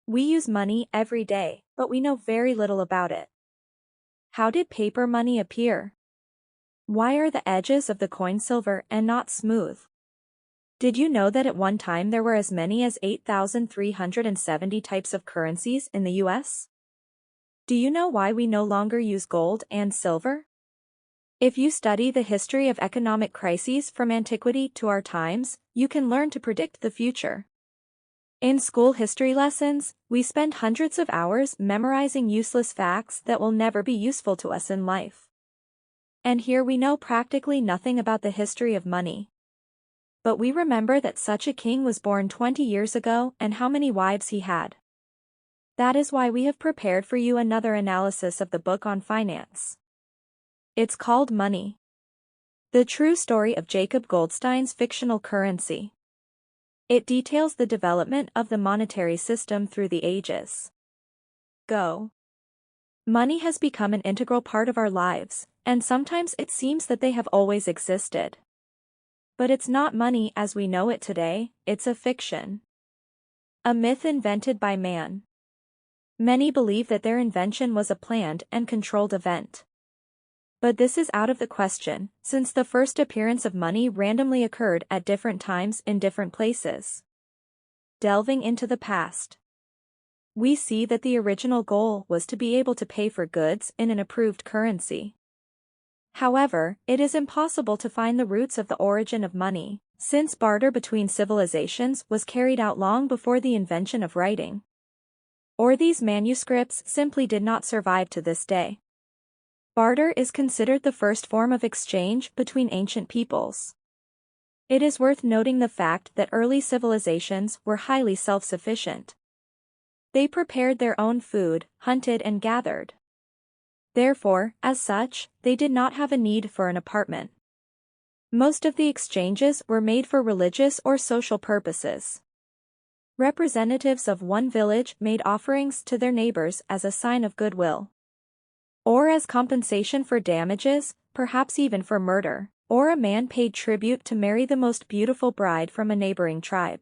We use money every day, but we know very little about it. How did paper money appear? Why are the edges of the coin silver and not smooth? Did you know that at one time there were as many as 8,370 types of currencies in the US? Do you know why we no longer use gold and silver? If you study the history of economic crises from antiquity to our times, you can learn to predict the future. In school history lessons, we spend hundreds of hours memorizing useless facts that will never be useful to us in life. And here we know practically nothing about the history of money. But we remember that such a king was born 20 years ago and how many wives he had. That is why we have prepared for you another analysis of the book on finance. It's called Money: The True Story of Jacob Goldstein's Fictional Currency. It details the development of the monetary system through the ages. Go. Money has become an integral part of our lives, and sometimes it seems that they have always existed. But it's not money as we know it today, it's a fiction. A myth invented by man. Many believe that their invention was a planned and controlled event. But this is out of the question, since the first appearance of money randomly occurred at different times in different places. Delving into the past, we see that the original goal was to be able to pay for goods in an approved currency. However, it is impossible to find the roots of the origin of money, since barter between civilizations was carried out long before the invention of writing. Or these manuscripts simply did not survive to this day. Barter is considered the first form of exchange between ancient peoples. It is worth noting the fact that early civilizations were highly self-sufficient. They prepared their own food, hunted and gathered. Therefore, as such, they did not have a need for an apartment. Most of the exchanges were made for religious or social purposes. Representatives of one village made offerings to their neighbors as a sign of goodwill, or as compensation for damages, perhaps even for murder, or a man paid tribute to marry the most beautiful bride from a neighboring tribe.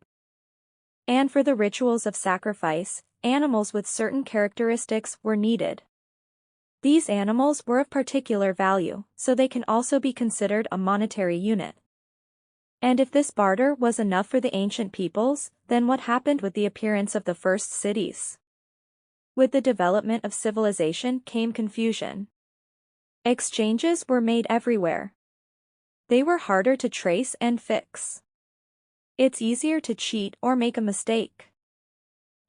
And for the rituals of sacrifice, animals with certain characteristics were needed. These animals were of particular value, so they can also be considered a monetary unit. And if this barter was enough for the ancient peoples, then what happened with the appearance of the first cities? With the development of civilization came confusion. Exchanges were made everywhere. They were harder to trace and fix. It's easier to cheat or make a mistake.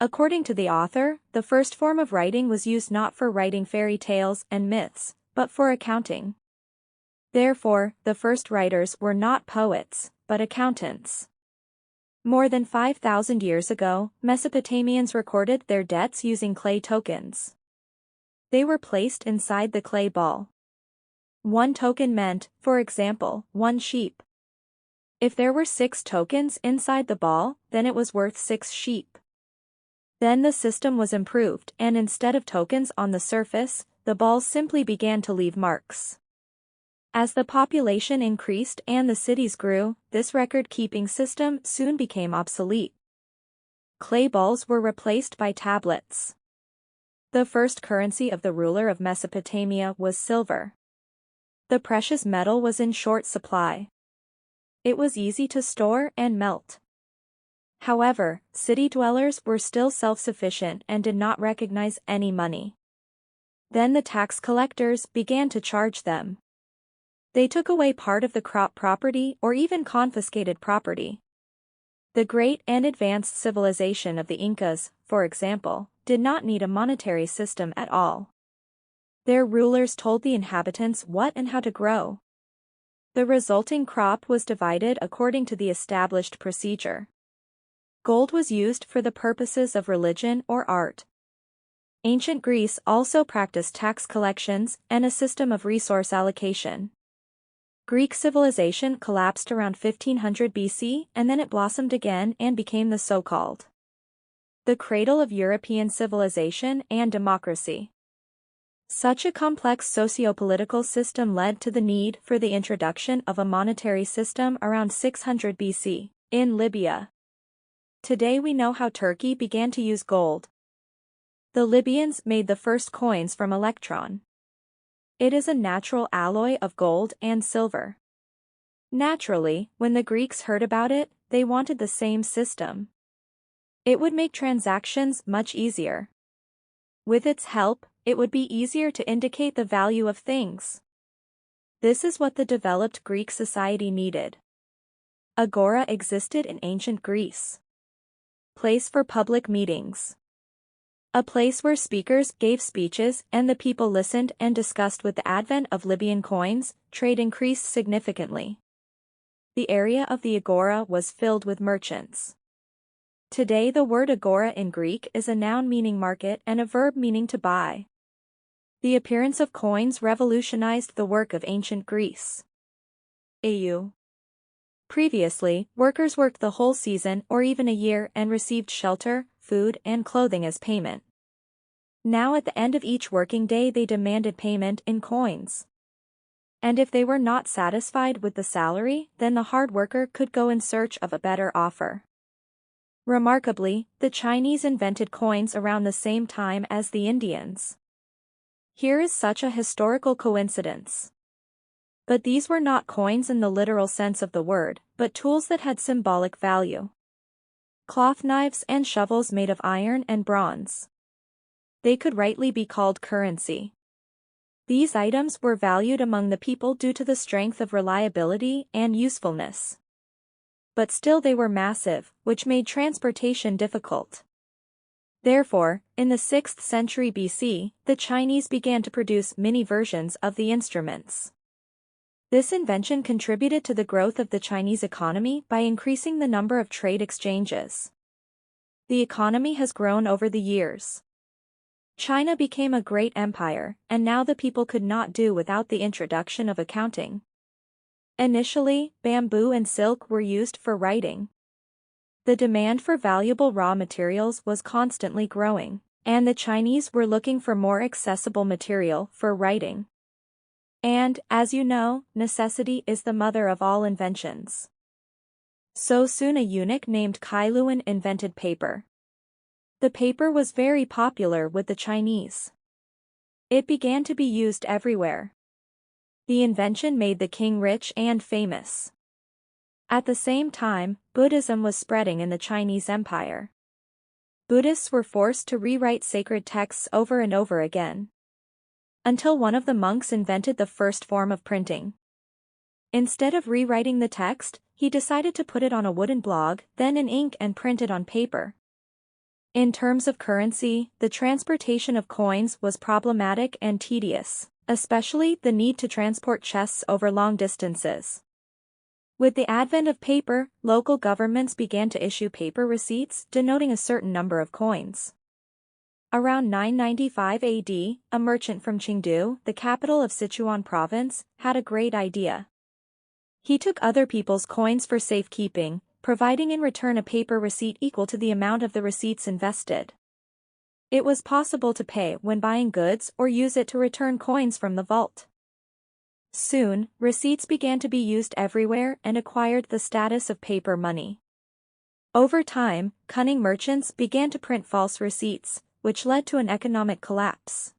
According to the author, the first form of writing was used not for writing fairy tales and myths, but for accounting. Therefore, the first writers were not poets, but accountants. More than 5,000 years ago, Mesopotamians recorded their debts using clay tokens. They were placed inside the clay ball. One token meant, for example, 1 sheep. If there were 6 tokens inside the ball, then it was worth 6 sheep. Then the system was improved, and instead of tokens on the surface, the balls simply began to leave marks. As the population increased and the cities grew, this record-keeping system soon became obsolete. Clay balls were replaced by tablets. The first currency of the ruler of Mesopotamia was silver. The precious metal was in short supply. It was easy to store and melt. However, city dwellers were still self-sufficient and did not recognize any money. Then the tax collectors began to charge them. They took away part of the crop property or even confiscated property. The great and advanced civilization of the Incas, for example, did not need a monetary system at all. Their rulers told the inhabitants what and how to grow. The resulting crop was divided according to the established procedure. Gold was used for the purposes of religion or art. Ancient Greece also practiced tax collections and a system of resource allocation. Greek civilization collapsed around 1500 BC and then it blossomed again and became the so-called the cradle of European civilization and democracy. Such a complex socio-political system led to the need for the introduction of a monetary system around 600 BC, in Libya. Today we know how Turkey began to use gold, The Libyans made the first coins from electron. It is a natural alloy of gold and silver. Naturally, when the Greeks heard about it, they wanted the same system. It would make transactions much easier. With its help, it would be easier to indicate the value of things. This is what the developed Greek society needed. Agora existed in ancient Greece. Place for public meetings. A place where speakers gave speeches and the people listened and discussed. With the advent of Libyan coins, trade increased significantly. The area of the agora was filled with merchants. Today the word agora in Greek is a noun meaning market and a verb meaning to buy. The appearance of coins revolutionized the work of ancient Greece. AU. Previously, workers worked the whole season or even a year and received shelter, food and clothing as payment. Now at the end of each working day they demanded payment in coins. And if they were not satisfied with the salary, then the hard worker could go in search of a better offer. Remarkably, the Chinese invented coins around the same time as the Indians. Here is such a historical coincidence. But these were not coins in the literal sense of the word, but tools that had symbolic value. Cloth knives and shovels made of iron and bronze. They could rightly be called currency. These items were valued among the people due to the strength of reliability and usefulness. But still they were massive, which made transportation difficult. Therefore, in the 6th century BC, the Chinese began to produce mini versions of the instruments. This invention contributed to the growth of the Chinese economy by increasing the number of trade exchanges. The economy has grown over the years. China became a great empire, and now the people could not do without the introduction of accounting. Initially, bamboo and silk were used for writing. The demand for valuable raw materials was constantly growing, and the Chinese were looking for more accessible material for writing. And, as you know, necessity is the mother of all inventions. So soon a eunuch named Kai Luan invented paper. The paper was very popular with the Chinese. It began to be used everywhere. The invention made the king rich and famous. At the same time, Buddhism was spreading in the Chinese Empire. Buddhists were forced to rewrite sacred texts over and over again. Until one of the monks invented the first form of printing. Instead of rewriting the text, he decided to put it on a wooden block, then in ink and print it on paper. In terms of currency, the transportation of coins was problematic and tedious, especially the need to transport chests over long distances. With the advent of paper, local governments began to issue paper receipts denoting a certain number of coins. Around 995 AD, a merchant from Chengdu, the capital of Sichuan province, had a great idea. He took other people's coins for safekeeping, providing in return a paper receipt equal to the amount of the receipts invested. It was possible to pay when buying goods or use it to return coins from the vault. Soon, receipts began to be used everywhere and acquired the status of paper money. Over time, cunning merchants began to print false receipts, which led to an economic collapse.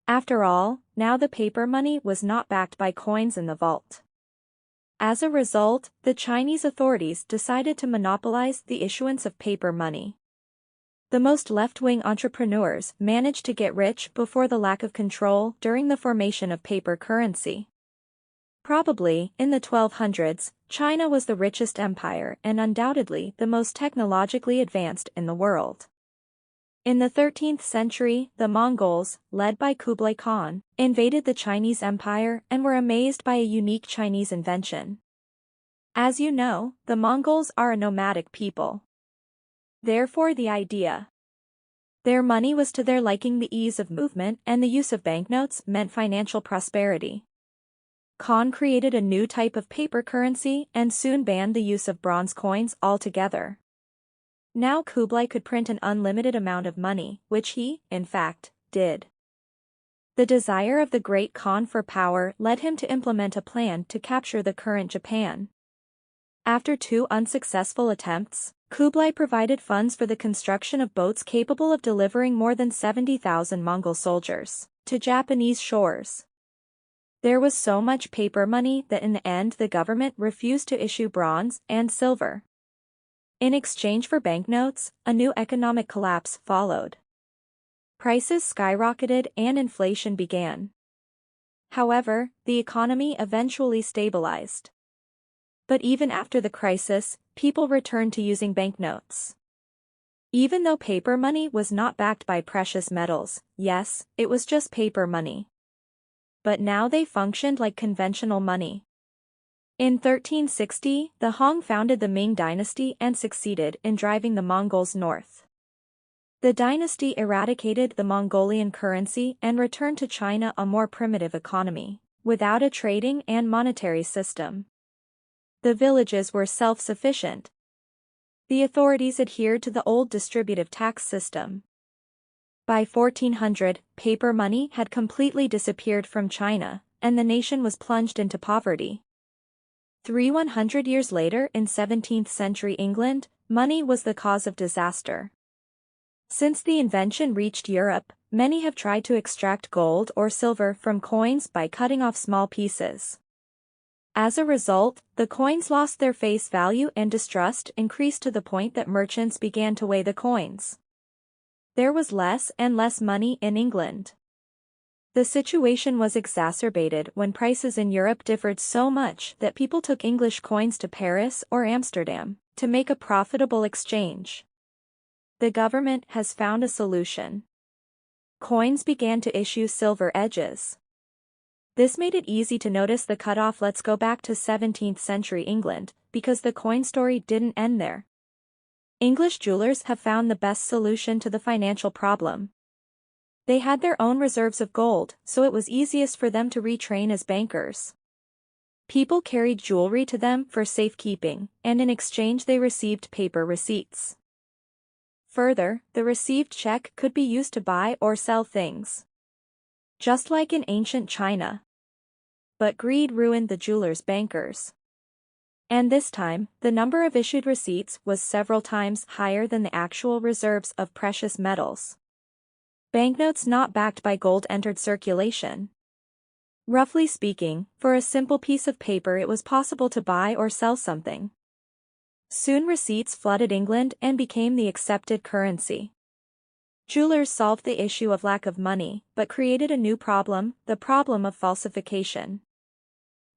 After all, now the paper money was not backed by coins in the vault. As a result, the Chinese authorities decided to monopolize the issuance of paper money. The most left-wing entrepreneurs managed to get rich before the lack of control during the formation of paper currency. Probably, in the 1200s, China was the richest empire and undoubtedly the most technologically advanced in the world. In the 13th century, the Mongols, led by Kublai Khan, invaded the Chinese Empire and were amazed by a unique Chinese invention. As you know, the Mongols are a nomadic people. Therefore their money was to their liking. The ease of movement and the use of banknotes meant financial prosperity. Khan created a new type of paper currency and soon banned the use of bronze coins altogether. Now Kublai could print an unlimited amount of money, which he, in fact, did. The desire of the great Khan for power led him to implement a plan to capture the current Japan. After 2 unsuccessful attempts, Kublai provided funds for the construction of boats capable of delivering more than 70,000 Mongol soldiers to Japanese shores. There was so much paper money that in the end the government refused to issue bronze and silver. In exchange for banknotes, a new economic collapse followed. Prices skyrocketed and inflation began. However, the economy eventually stabilized. But even after the crisis, people returned to using banknotes. Even though paper money was not backed by precious metals, yes, it was just paper money. But now they functioned like conventional money. In 1360, the Hong founded the Ming dynasty and succeeded in driving the Mongols north. The dynasty eradicated the Mongolian currency and returned to China a more primitive economy, without a trading and monetary system. The villages were self-sufficient. The authorities adhered to the old distributive tax system. By 1400, paper money had completely disappeared from China, and the nation was plunged into poverty. 100 years later in 17th century England, money was the cause of disaster. Since the invention reached Europe, many have tried to extract gold or silver from coins by cutting off small pieces. As a result, the coins lost their face value and distrust increased to the point that merchants began to weigh the coins. There was less and less money in England. The situation was exacerbated when prices in Europe differed so much that people took English coins to Paris or Amsterdam to make a profitable exchange. The government has found a solution. Coins began to issue silver edges. This made it easy to notice the cutoff. Let's go back to 17th century England, because the coin story didn't end there. English jewelers have found the best solution to the financial problem. They had their own reserves of gold, so it was easiest for them to retrain as bankers. People carried jewelry to them for safekeeping, and in exchange they received paper receipts. Further, the received check could be used to buy or sell things. Just like in ancient China. But greed ruined the jewelers' bankers. And this time, the number of issued receipts was several times higher than the actual reserves of precious metals. Banknotes not backed by gold entered circulation. Roughly speaking, for a simple piece of paper it was possible to buy or sell something. Soon receipts flooded England and became the accepted currency. Jewelers solved the issue of lack of money, but created a new problem, the problem of falsification.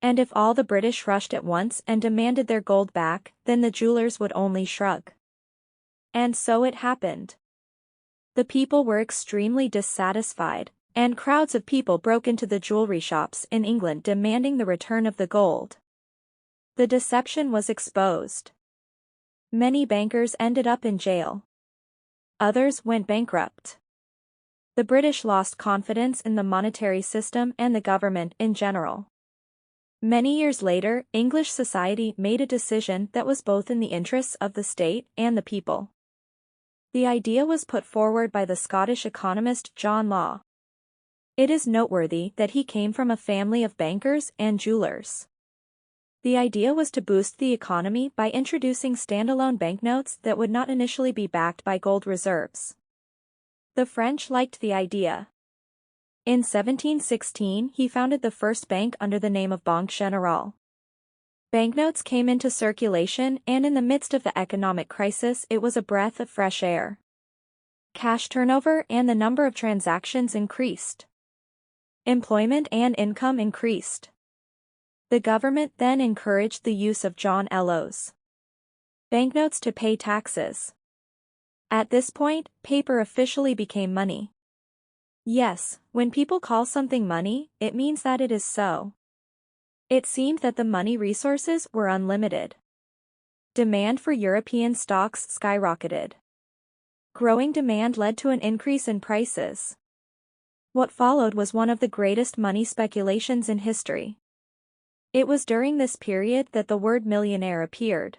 And if all the British rushed at once and demanded their gold back, then the jewelers would only shrug. And so it happened. The people were extremely dissatisfied, and crowds of people broke into the jewelry shops in England demanding the return of the gold. The deception was exposed. Many bankers ended up in jail. Others went bankrupt. The British lost confidence in the monetary system and the government in general. Many years later, English society made a decision that was both in the interests of the state and the people. The idea was put forward by the Scottish economist John Law. It is noteworthy that he came from a family of bankers and jewelers. The idea was to boost the economy by introducing standalone banknotes that would not initially be backed by gold reserves. The French liked the idea. In 1716 he founded the first bank under the name of Banque Générale. Banknotes came into circulation and in the midst of the economic crisis it was a breath of fresh air. Cash turnover and the number of transactions increased. Employment and income increased. The government then encouraged the use of John Ello's banknotes to pay taxes. At this point, paper officially became money. Yes, when people call something money, it means that it is so. It seemed that the money resources were unlimited. Demand for European stocks skyrocketed. Growing demand led to an increase in prices. What followed was one of the greatest money speculations in history. It was during this period that the word millionaire appeared.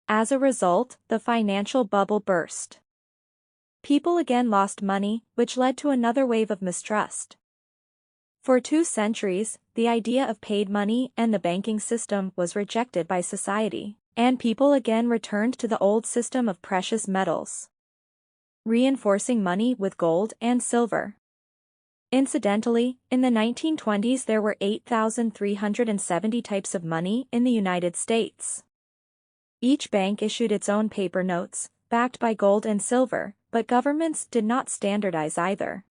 As a result, the financial bubble burst. People again lost money, which led to another wave of mistrust. For 2 centuries, the idea of paid money and the banking system was rejected by society, And people again returned to the old system of precious metals, reinforcing money with gold and silver. Incidentally, in the 1920s there were 8,370 types of money in the United States. Each bank issued its own paper notes, backed by gold and silver, but governments did not standardize either.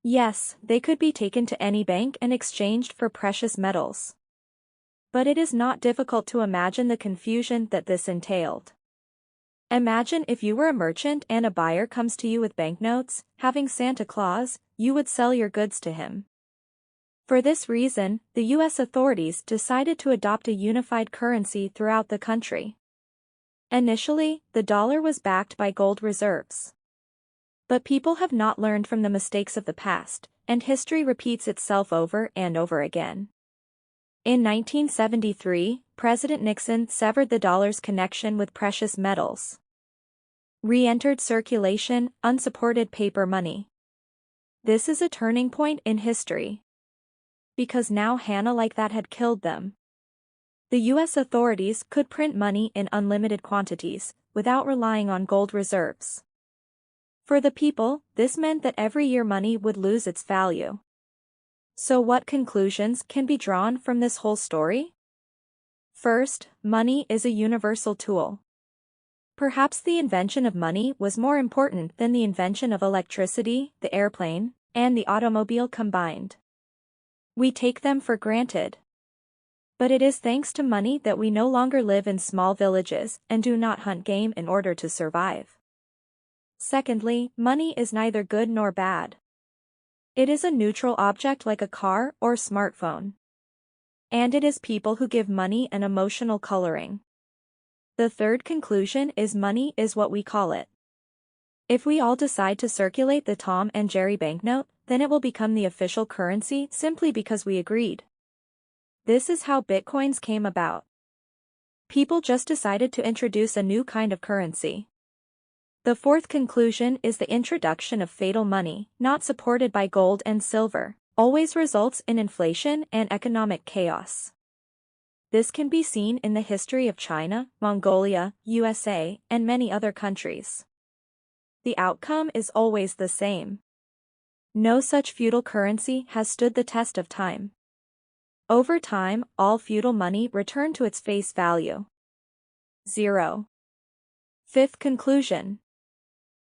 Yes, they could be taken to any bank and exchanged for precious metals. But it is not difficult to imagine the confusion that this entailed. Imagine if you were a merchant and a buyer comes to you with banknotes, having Santa Claus, you would sell your goods to him. For this reason, the U.S. authorities decided to adopt a unified currency throughout the country. Initially, the dollar was backed by gold reserves. But people have not learned from the mistakes of the past, and history repeats itself over and over again. In 1973, President Nixon severed the dollar's connection with precious metals. Re-entered circulation unsupported paper money. This is a turning point in history. Because now Hannah like that had killed them. The U.S. authorities could print money in unlimited quantities, without relying on gold reserves. For the people, this meant that every year money would lose its value. So what conclusions can be drawn from this whole story? First, money is a universal tool. Perhaps the invention of money was more important than the invention of electricity, the airplane, and the automobile combined. We take them for granted. But it is thanks to money that we no longer live in small villages and do not hunt game in order to survive. Secondly, money is neither good nor bad. It is a neutral object like a car or smartphone. And it is people who give money an emotional coloring. The third conclusion is money is what we call it. If we all decide to circulate the Tom and Jerry banknote, then it will become the official currency simply because we agreed. This is how Bitcoins came about. People just decided to introduce a new kind of currency. The fourth conclusion is the introduction of fatal money, not supported by gold and silver, always results in inflation and economic chaos. This can be seen in the history of China, Mongolia, USA, and many other countries. The outcome is always the same. No such feudal currency has stood the test of time. Over time, all feudal money returned to its face value. 0. Fifth conclusion.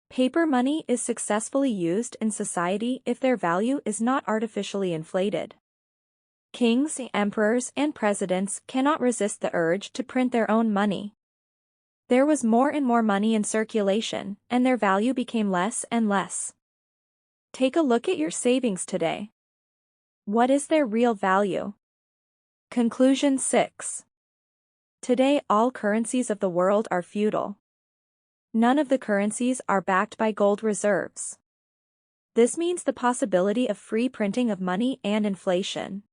Paper money is successfully used in society if their value is not artificially inflated. Kings, emperors, and presidents cannot resist the urge to print their own money. There was more and more money in circulation, and their value became less and less. Take a look at your savings today. What is their real value? Conclusion 6. Today all currencies of the world are feudal. None of the currencies are backed by gold reserves. This means the possibility of free printing of money and inflation.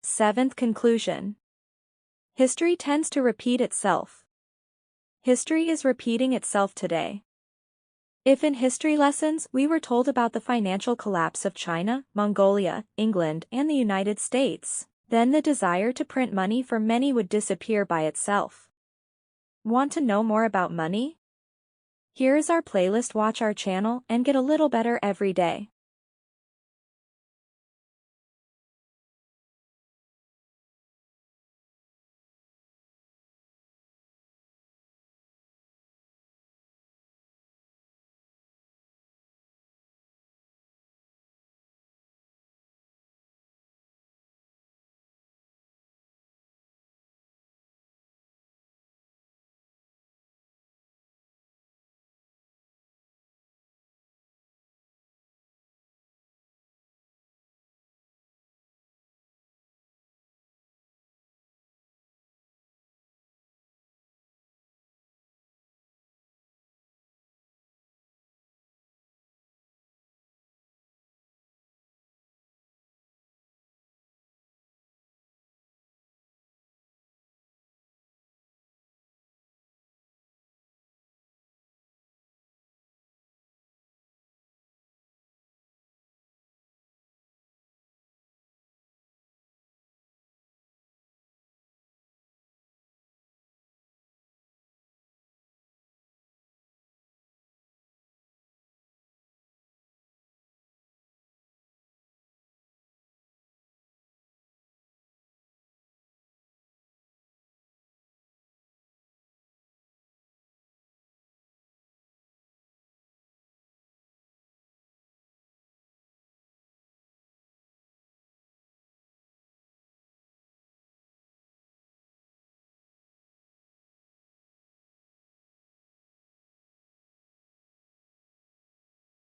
Seventh conclusion. History tends to repeat itself. History is repeating itself today. If in history lessons we were told about the financial collapse of China, Mongolia, England, and the United States, then the desire to print money for many would disappear by itself. Want to know more about money? Here is our playlist. Watch our channel and get a little better every day.